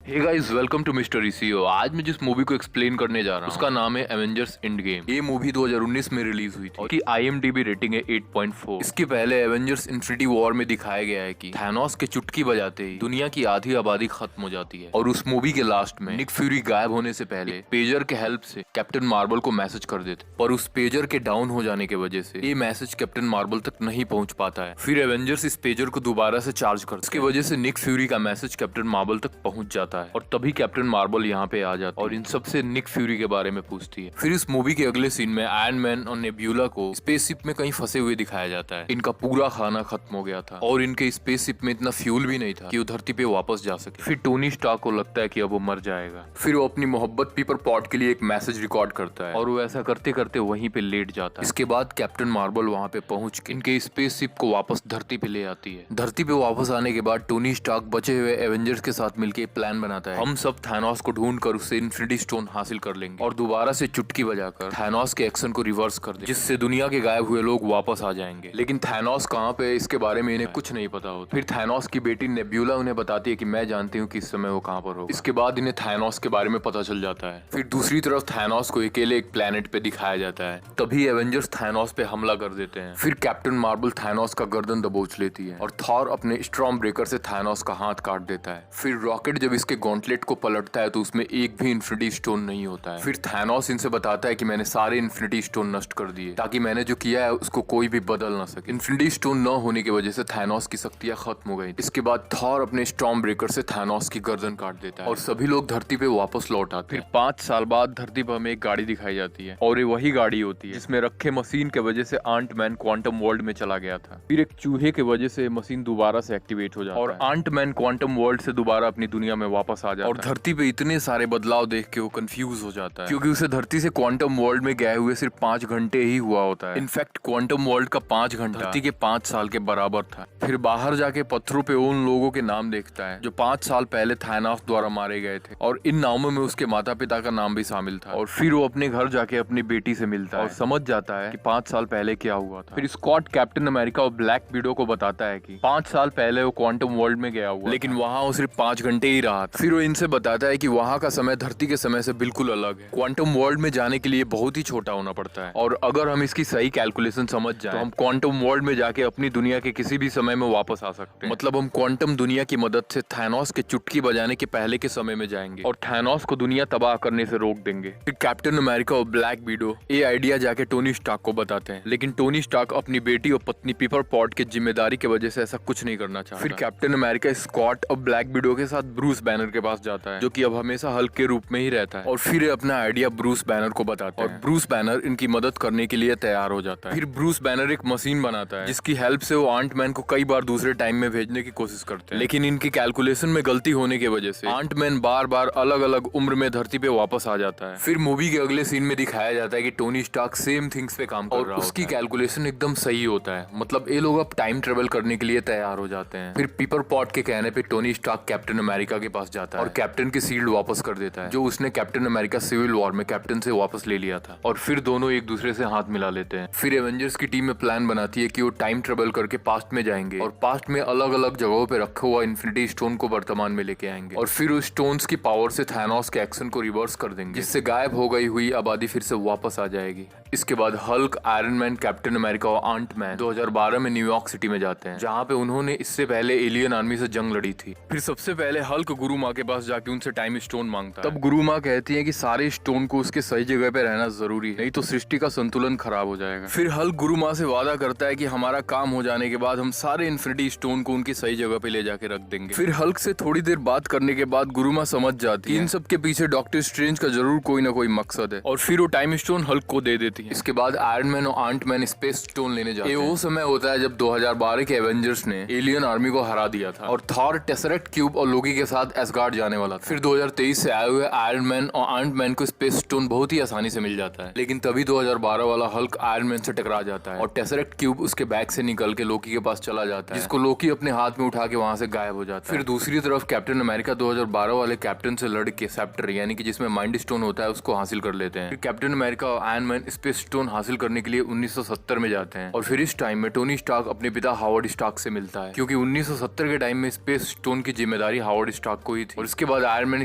Hey guys, welcome to mister ECO. आज मैं जिस मूवी को एक्सप्लेन करने जा रहा हूँ उसका नाम है एवेंजर्स एंड गेम। ये मूवी 2019 में रिलीज हुई थी और की IMDb रेटिंग है 8.4। इसके पहले एवेंजर्स इन्फिनिटी वॉर में दिखाया गया है कि थैनोस के चुटकी बजाते ही दुनिया की आधी आबादी खत्म हो जाती है। और उस मूवी के लास्ट में निक फ्यूरी गायब होने से पहले पेजर के हेल्प से कैप्टन मार्वल को मैसेज कर देते, पर उस पेजर के डाउन हो जाने की वजह से ये मैसेज कैप्टन मार्वल तक नहीं पहुंच पाता है। फिर एवेंजर्स इस पेजर को दोबारा से चार्ज करते, इसकी वजह से निक फ्यूरी का मैसेज कैप्टन मार्वल तक पहुंच जाता है और तभी कैप्टन मार्वल यहाँ पे आ जाता है और इन सबसे निक फ्यूरी के बारे में पूछती है। फिर इस मूवी के अगले सीन में आयरन मैन और नेब्यूला को स्पेसशिप में कहीं फंसे हुए दिखाया जाता है। इनका पूरा खाना खत्म हो गया था और इनके स्पेसशिप में इतना फ्यूल भी नहीं था कि वो धरती पे वापस जा सके। फिर टोनी स्टार्क को लगता है कि अब वो मर जाएगा। फिर वो अपनी मोहब्बत पेपर पॉट के लिए एक मैसेज रिकॉर्ड करता है और वो ऐसा करते करते वहीं पे लेट जाता है। इसके बाद कैप्टन मार्वल वहाँ पे पहुंच के इनके स्पेसशिप को वापस धरती पे ले आती है। धरती पे वापस आने के बाद टोनी स्टार्क बचे हुए एवेंजर्स के साथ मिलकर प्लान बनाता है, हम सब थैनोस को ढूंढकर उससे इन्फिनिटी स्टोन हासिल कर लेंगे और दोबारा से चुटकी बजाकर थैनोस के एक्शन को रिवर्स कर देंगे, जिससे दुनिया के गायब हुए लोग वापस आ जाएंगे। लेकिन थैनोस कहाँ पे इसके बारे में इन्हें कुछ नहीं पता होता। फिर थैनोस की बेटी नेब्यूला उन्हें बताती है कि मैं जानती हूँ कि इस समय वो कहाँ पर होगा। इसके बाद इन्हें थैनोस के बारे में पता चल जाता है। फिर दूसरी तरफ थैनोस को अकेले एक प्लेनेट पे दिखाया जाता है। तभी एवेंजर्स थैनोस पे हमला कर देते हैं। फिर कैप्टन मार्वल थैनोस का गर्दन दबोच लेती है और थॉर अपने स्टॉर्म ब्रेकर से थैनोस का हाथ काट देता है। फिर रॉकेट जब इसके गॉन्टलेट को पलटता है तो उसमें एक भी इन्फिनिटी स्टोन नहीं होता है। फिर थैनोस इनसे बताता है कि मैंने सारे इन्फिनिटी स्टोन नष्ट कर दिए ताकि मैंने जो किया है उसको कोई भी बदल ना सके। इन्फिनिटी स्टोन न होने की वजह से थैनोस की शक्तियां खत्म हो गई। इसके बाद थॉर अपने स्टॉर्म ब्रेकर से थैनोस की गर्दन काट देता है और सभी लोग धरती पे वापस लौट आते हैं। फिर 5 साल बाद धरती पर हमें एक गाड़ी दिखाई जाती है और ये वही गाड़ी होती है जिसमें रखे मशीन के वजह से आंट मैन क्वांटम वर्ल्ड में चला गया था। फिर एक चूहे के वजह से मशीन दोबारा से एक्टिवेट हो जाता है और आंट मैन क्वांटम वर्ल्ड से दोबारा अपनी दुनिया में वापस आ जाता है और धरती पे इतने सारे बदलाव देख के वो कंफ्यूज हो जाता है क्योंकि उसे धरती से क्वांटम वर्ल्ड में गए हुए सिर्फ 5 घंटे ही हुआ होता है। इनफैक्ट क्वांटम वर्ल्ड का 5 घंटा धरती के 5 साल के बराबर था। फिर बाहर जाके पत्थरों पे उन लोगों के नाम देखता है जो 5 साल पहले थैनोस द्वारा मारे गए थे और इन नामों में उसके माता पिता का नाम भी शामिल था। और फिर वो अपने घर जाके अपनी बेटी से मिलता है और समझ जाता है कि 5 साल पहले क्या हुआ था। फिर स्कॉट कैप्टन अमेरिका और ब्लैक विडो को बताता है कि 5 साल पहले वो क्वांटम वर्ल्ड में गया हुआ लेकिन वहाँ वो सिर्फ 5 घंटे ही रहा था। फिर वो इनसे बताता है कि वहाँ का समय धरती के समय से बिल्कुल अलग है। क्वांटम वर्ल्ड में जाने के लिए बहुत ही छोटा होना पड़ता है और अगर हम इसकी सही कैलकुलेशन समझ जाएं तो हम क्वांटम वर्ल्ड में जाके अपनी दुनिया के किसी भी समय में वापस आ सकते हैं। मतलब हम क्वांटम दुनिया की मदद से थैनोस के चुटकी बजाने के पहले के समय में जाएंगे और थैनोस को दुनिया तबाह करने से रोक देंगे। फिर कैप्टन अमेरिका और ब्लैक विडो ये आइडिया जाके टोनी स्टार्क को बताते हैं, लेकिन टोनी स्टार्क अपनी बेटी और पत्नी पेपर पॉट की जिम्मेदारी की वजह से ऐसा कुछ नहीं करना चाहता। फिर कैप्टन अमेरिका स्कॉट और ब्लैक विडो के साथ ब्रूस बैनर के पास जाता है जो कि अब हमेशा हल्क के रूप में ही रहता है और फिर अपना आइडिया ब्रूस बैनर को बताता है और ब्रूस बैनर इनकी मदद करने के लिए तैयार हो जाता है। फिर ब्रूस बैनर एक मशीन बनाता है जिसकी हेल्प से वो आंट मैन को कई बार दूसरे टाइम में भेजने की कोशिश करते हैं, लेकिन इनकी कैलकुलेशन में गलती होने की वजह से आंट मैन बार बार अलग अलग उम्र में धरती पे वापस आ जाता है। फिर मूवी के अगले सीन में दिखाया जाता है कि टोनी स्टार्क सेम थिंग्स पे काम कर रहा है और उसकी कैलकुलेशन एकदम सही होता है। मतलब ये लोग अब टाइम ट्रेवल करने के लिए तैयार हो जाते हैं। फिर पेपर पॉट के कहने पे टोनी स्टार्क कैप्टन अमेरिका के पास जाता है और कैप्टन की शील्ड वापस कर देता है जो उसने कैप्टन अमेरिका सिविल वॉर में कैप्टन से वापस ले लिया था और फिर दोनों एक दूसरे से हाथ मिला लेते हैं। फिर एवेंजर्स की टीम में प्लान बनाती है कि वो टाइम ट्रेवल करके पास्ट में जाएंगे और पास्ट में अलग अलग जगहों पे रखा हुआ इन्फिनिटी स्टोन को वर्तमान में लेके आएंगे और फिर उस स्टोन्स की पावर से थैनोस के एक्शन को रिवर्स कर देंगे जिससे गायब हो गई हुई आबादी फिर से वापस आ जाएगी। इसके बाद Hulk, iron man, captain America और आंट मैन 2012 में न्यूयॉर्क सिटी में जाते हैं जहाँ पे उन्होंने इससे पहले एलियन आर्मी से जंग लड़ी थी। फिर सबसे पहले हल्क गुरु माँ के पास जाके उनसे टाइम स्टोन मांगता है। तब गुरु माँ कहती है कि सारे स्टोन को उसके सही जगह पे रहना जरूरी है, नहीं तो सृष्टि का संतुलन खराब हो जाएगा। फिर हल्क गुरु माँ से वादा करता है कि हमारा काम हो जाने के बाद हम सारे इन्फिनिटी स्टोन को उनकी सही जगह पे ले जाके रख देंगे। फिर हल्क से थोड़ी देर बात करने के बाद गुरु माँ समझ जाती है इन सब के पीछे डॉक्टर स्ट्रेंज का जरूर कोई ना कोई मकसद है और फिर वो टाइम स्टोन हल्क को दे देती है। इसके बाद आयरन मैन और आंट मैन स्पेस स्टोन लेने जाते हैं। ये वो समय होता है जब 2012 के एवेंजर्स ने एलियन आर्मी को हरा दिया था और थॉर टेसरेक्ट क्यूब और लोकी के साथ एसगार्ड जाने वाला था। फिर 2023 से आए हुए आयरन मैन और आंट मैन को स्पेस स्टोन बहुत ही आसानी से मिल जाता है, लेकिन तभी 2012 वाला हल्क आयरन मैन से टकरा जाता है और टेसरेक्ट क्यूब उसके बैग से निकल के लोकी के पास चला जाता है जिसको लोकी अपने हाथ में उठा के वहां से गायब हो जाता है। फिर दूसरी तरफ कैप्टन अमेरिका 2012 वाले कैप्टन से लड़ के सेप्टर यानी कि जिसमें माइंड स्टोन होता है उसको हासिल कर लेते हैं। फिर कैप्टन अमेरिका और आयरन मैन स्पेस स्टोन हासिल करने के लिए 1970 में जाते हैं और फिर इस टाइम में टोनी स्टार्क अपने पिता हावर्ड स्टार्क से मिलता है, क्योंकि 1970 के टाइम में स्पेस स्टोन की जिम्मेदारी हावर्ड स्टार्क को ही थी। और इसके बाद आयरन मैन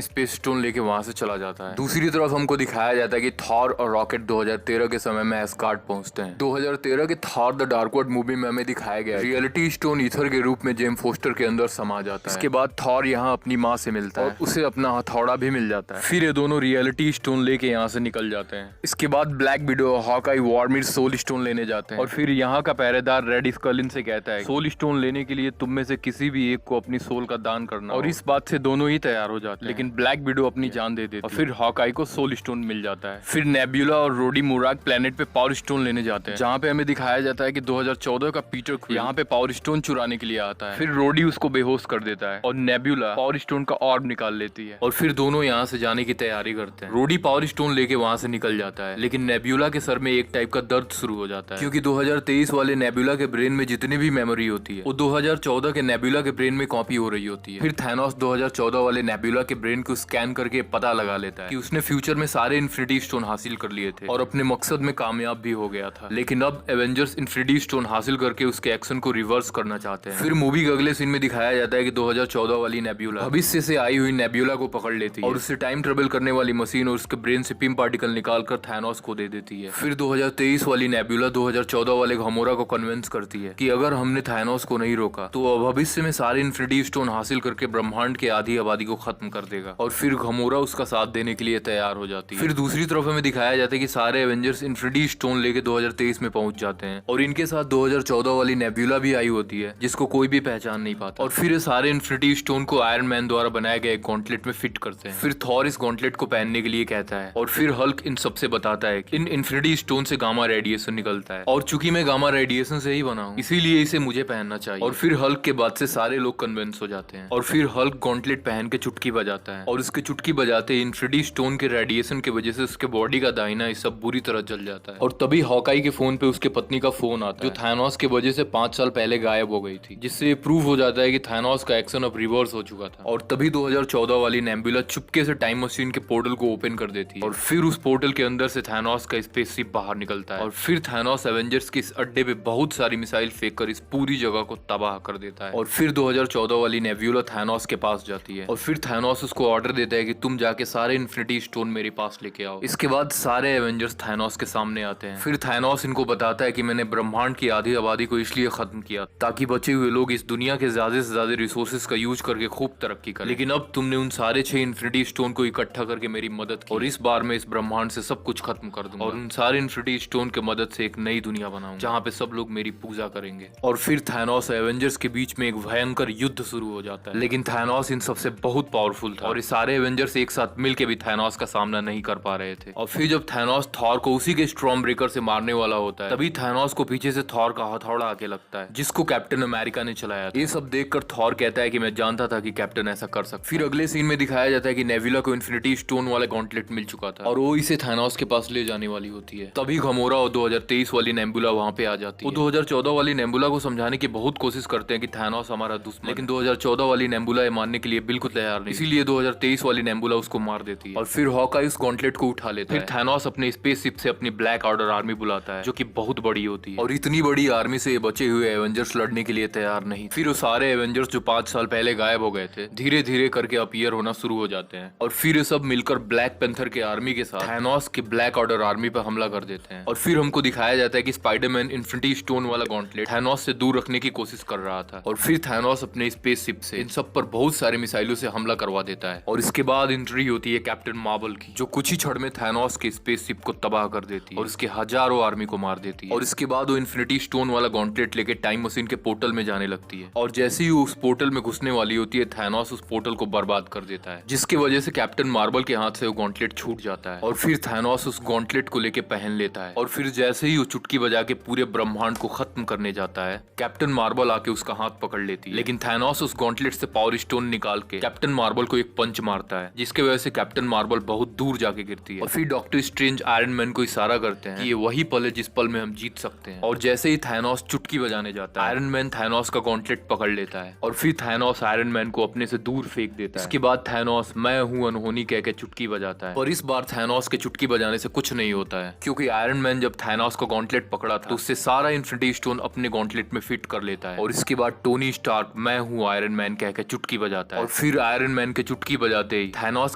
स्पेस स्टोन लेके वहां से चला जाता है। दूसरी तरफ हमको दिखाया जाता है कि थॉर और रॉकेट 2013 के समय में एस्गार्ड पहुंचते हैं। 2013 के Thor the dark world movie में हमें दिखाया गया रियलिटी स्टोन ईथर के रूप में जेम फोस्टर के अंदर समा जाता है। इसके बाद थॉर यहाँ अपनी माँ से मिलता है और उसे अपना हथौड़ा भी मिल जाता है। फिर ये दोनों रियलिटी स्टोन लेके यहाँ से निकल जाते हैं। इसके बाद Black Widow, Hawkeye, Vormir soul stone लेने जाते हैं और फिर यहाँ का पहरेदार रेड स्कल इनसे कहता है सोल स्टोन लेने के लिए तुम में से किसी भी एक को अपनी सोल का दान करना, और इस बात से दोनों ही तैयार हो जाते हैं। लेकिन ब्लैक विडो अपनी जान दे देती है और फिर हॉकाई को सोल स्टोन मिल जाता है। फिर नेब्यूला और रोडी मुराग प्लेनेट पे पावर स्टोन लेने जाते हैं, जहाँ पे हमें दिखाया जाता है कि 2014 का पीटर क्विल यहाँ पे पावर स्टोन चुराने के लिए आता है। फिर रोडी उसको बेहोश कर देता है और नेब्यूला पावर स्टोन का ऑर्ब निकाल लेती है और फिर दोनों यहाँ से जाने की तैयारी करते हैं। रोडी पावर स्टोन लेके वहाँ से निकल जाता है, लेकिन नेब्यूला के सर में एक टाइप का दर्द शुरू हो जाता है, क्योंकि 2023 वाले नेब्यूला के ब्रेन में जितनी भी मेमोरी होती है वो 2014 के नेब्यूला के ब्रेन में कॉपी हो रही होती है। फिर थैनोस 2014 वाले नेब्यूला के ब्रेन को स्कैन करके पता लगा लेता है कि उसने फ्यूचर में सारे इन्फिनिटी स्टोन हासिल कर लिए थे और अपने मकसद में कामयाब भी हो गया था। लेकिन अब एवेंजर्स इन्फिनिटी स्टोन हासिल करके उसके एक्शन को रिवर्स करना चाहते हैं। फिर मूवी के अगले सीन में दिखाया जाता है कि 2014 वाली नेब्यूला भविष्य से आई हुई नेब्यूला को पकड़ लेती है और उससे टाइम ट्रेवल करने वाली मशीन और उसके ब्रेन से पिम पार्टिकल निकालकर थैनोस को दे देती है। फिर 2023 वाली नेब्यूला 2014 वाले घमोरा को कन्विंस करती है कि अगर हमने थैनोस को नहीं रोका तो भविष्य में सारे इन्फिनिटी स्टोन हासिल करके ब्रह्मांड के आधी आबादी को खत्म कर देगा, और फिर घमोरा उसका साथ देने के लिए तैयार हो जाती है। फिर दूसरी तरफ हमें दिखाया जाता है कि सारे एवेंजर्स इन्फिनिटी स्टोन लेके 2023 में पहुंच जाते हैं और इनके साथ 2014 वाली नेब्यूला भी आई होती है जिसको कोई भी पहचान नहीं पाता, और फिर सारे इन्फिनिटी स्टोन को आयरन मैन द्वारा बनाए गए एक गॉन्टलेट में फिट करते हैं। फिर थॉर इस गॉन्टलेट को पहनने के लिए कहता है और फिर हल्क इन सबसे बताता है कि इन इन्फिनिटी स्टोन से गामा रेडिएशन निकलता है और चूंकि मैं गामा रेडिएशन से ही बना हूँ इसीलिए इसे मुझे पहनना चाहिए। और फिर हल्क के बाद से सारे लोग कन्विंस हो जाते हैं और फिर हल्क गॉन्टलेट पहन के चुटकी बजाता है और उसके चुटकी बजाते इन्फिनिटी स्टोन के रेडिएशन की वजह से उसके बॉडी का दाहिना हिस्सा बुरी तरह जल जाता है। और तभी हॉकाई के फोन पे उसके पत्नी का फोन आता है जो थैनोस की वजह से 5 साल पहले गायब हो गई थी, जिससे प्रूव हो जाता है कि थैनोस का एक्शन अब रिवर्स हो चुका था। और तभी 2014 वाली नेब्यूला चुपके से टाइम मशीन के पोर्टल को ओपन कर देती है और फिर उस पोर्टल के अंदर से थैनोस का स्पेसशिप बाहर निकलता है और फिर थैनोस एवेंजर्स के इस अड्डे पे बहुत सारी मिसाइल फेंक कर इस पूरी जगह को तबाह कर देता है। और फिर 2014 वाली नेब्यूला थैनोस के पास जाती है और फिर थैनोस उसको ऑर्डर देता है कि तुम जाके सारे इन्फिनिटी स्टोन मेरे पास लेके आओ। इसके बाद सारे एवेंजर्स थैनोस के सामने आते हैं। फिर थैनोस इनको बताता है कि मैंने ब्रह्मांड की आधी आबादी को इसलिए खत्म किया ताकि बचे हुए लोग इस दुनिया के ज्यादा से ज्यादा रिसोर्सेज का यूज करके खूब तरक्की करें, लेकिन अब तुमने उन सारे 6 इन्फिनिटी स्टोन को इकट्ठा करके मेरी मदद की और इस बार मैं इस ब्रह्मांड से सब कुछ खत्म कर दूंगा और उन सारे इन्फिनिटी स्टोन की मदद से एक नई दुनिया बनाऊंगा जहाँ पे सब लोग मेरी पूजा करेंगे। और फिर थैनोस एवेंजर्स के बीच में एक भयंकर युद्ध शुरू हो जाता है, लेकिन थैनोस इन सबसे बहुत पावरफुल था और ये सारे एवेंजर्स एक साथ मिलकर भी थैनोस का सामना नहीं कर पा रहे थे। और फिर जब थैनोस थॉर को उसी के स्टॉर्म ब्रेकर से मारने वाला होता है तभी थैनोस को पीछे से थॉर का हथौड़ा आके लगता है जिसको कैप्टन अमेरिका ने चलाया था। ये सब देखकर थॉर कहता है कि मैं जानता था कि कैप्टन ऐसा कर सकता। फिर अगले सीन में दिखाया जाता है कि नेब्यूला को इन्फिनिटी स्टोन वाला गॉन्टलेट मिल चुका था और वो इसे थैनोस के पास ले जाने वाली होती है। तभी घमोरा और 2023 वाली नेब्यूला वहाँ पे आ जाती है। वो 2014 वाली नेब्यूला को समझाने की बहुत कोशिश करते हैं कि थैनोस हमारा दुश्मन, लेकिन 2014 वाली नेब्यूला मानने के लिए बिल्कुल तैयार नहीं, इसीलिए 2023 वाली नेब्यूला उसको मार देती है और फिर हॉकाई उस गॉन्टलेट को उठा लेता है। फिर थैनोस अपने स्पेसशिप से अपनी ब्लैक ऑर्डर आर्मी बुलाता है जो कि बहुत बड़ी होती है और इतनी बड़ी आर्मी से बचे हुए एवेंजर्स लड़ने के लिए तैयार नहीं। फिर वो सारे एवेंजर्स जो 5 साल पहले गायब हो गए थे धीरे धीरे करके अपीयर होना शुरू हो जाते हैं और फिर ये सब मिलकर ब्लैक पैंथर के आर्मी के साथ थैनोस की ब्लैक ऑर्डर आर्मी पर हमला कर देते हैं। और फिर हमको दिखाया जाता है कि स्पाइडरमैन इन्फिनिटी स्टोन वाला गॉन्टलेट थैनोस से दूर रखने की कोशिश कर रहा था और फिर थैनोस अपने स्पेसशिप से इन सब पर बहुत सारे मिसाइलों से हमला करवा देता है और इसके बाद एंट्री होती है कैप्टन मार्वल की जो कुछ ही क्षण में थैनोस के स्पेसशिप को तबाह कर देती है और उसके हजारों आर्मी को मार देती है। और इसके बाद वो इन्फिनिटी स्टोन वाला गॉन्टलेट लेके टाइम मशीन के पोर्टल में जाने लगती है और जैसे ही वो उस पोर्टल में घुसने वाली होती है थैनोस उस पोर्टल को बर्बाद कर देता है जिसकी वजह से कैप्टन मार्वल के हाथ से वो गॉन्टलेट छूट जाता है और फिर थैनोस उस गॉन्टलेट को लेके पहन लेता है और फिर जैसे ही वो चुटकी बजा के पूरे ब्रह्मांड को खत्म करने जाता है कैप्टन मार्वल आके उसका हाथ पकड़ लेती है, लेकिन थैनोस उस गॉन्टलेट से पावर स्टोन निकाल के कैप्टन मार्वल को एक पंच मारता है जिसकी वजह से कैप्टन मार्वल बहुत दूर जाके गिरती है। और फिर डॉक्टर स्ट्रेंज आयरन मैन को इशारा करते हैं कि ये वही पल है जिस पल में हम जीत सकते हैं और जैसे ही थैनोस चुटकी बजाने जाता है आयरन मैन थैनोस का गॉन्टलेट पकड़ लेता है और फिर थैनोस आयरन मैन को अपने से दूर फेंक देता है। इसके बाद थैनोस मैं हूँ अनहोनी कह के चुटकी बजाता है और इस बार थैनोस के चुटकी बजाने से कुछ नहीं होता है हैं, क्योंकि आयरन मैन जब थैनोस का गॉन्टलेट पकड़ा था तो उससे सारा इन्फिनिटी स्टोन अपने गॉन्टलेट में फिट कर लेता है। और इसके बाद टोनी स्टार्क मैं हूँ आयरन मैन कह के चुटकी बजाता है, और फिर आयरन मैन के चुटकी बजाते ही थैनोस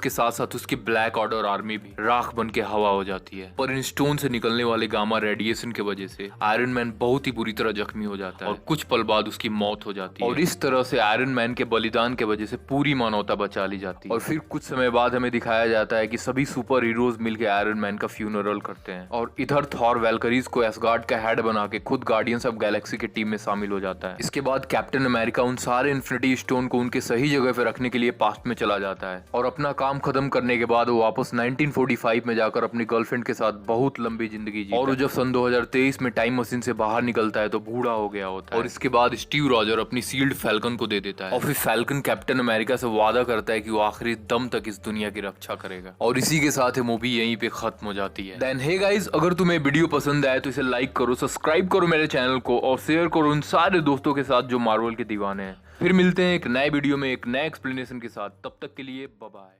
के साथ साथ उसकी ब्लैक ऑर्डर आर्मी भी राख बन के हवा हो जाती है। पर इन स्टोन से निकलने वाले गामा रेडिएशन की वजह से आयरन मैन बहुत ही बुरी तरह जख्मी हो जाता है और कुछ पल बाद उसकी मौत हो जाती है। और इस तरह से आयरन मैन के बलिदान के वजह से पूरी मानवता बचा ली जाती है। और फिर कुछ समय बाद हमें दिखाया जाता है कि सभी सुपर हीरोज मिलकर आयरन मैन का फ्यूनरल करते हैं, और इधर थॉर वैल्करीज को एसगार्ड का हेड बना के खुद गार्डियंस ऑफ गैलेक्सी की टीम में शामिल हो जाता है। इसके बाद कैप्टन अमेरिका उन सारे इन्फिनिटी स्टोन को उनके सही जगह पे रखने के लिए पास्ट में चला जाता है, और अपना काम खत्म करने के बाद वो वापस 1945 में जाकर अपनी गर्लफ्रेंड के साथ बहुत लंबी जिंदगी जीता है। और जब सन 2023 में टाइम मशीन से बाहर निकलता है तो बूढ़ा हो गया होता है। और इसके बाद स्टीव रॉजर अपनी सील्ड फैल्कन को दे देता है, और फिर फैल्कन कैप्टन अमेरिका से वादा करता है कि वो आखिरी दम तक इस दुनिया की रक्षा करेगा। और इसी के साथ मूवी यहीं पे खत्म हो जाती है। देन हे गाइस, अगर तुम्हें वीडियो पसंद आए तो इसे लाइक करो, सब्सक्राइब करो मेरे चैनल को, और शेयर करो उन सारे दोस्तों के साथ जो मार्वल के दीवाने हैं। फिर मिलते हैं एक नए वीडियो में एक नए एक्सप्लेनेशन के साथ। तब तक के लिए बाय बाय।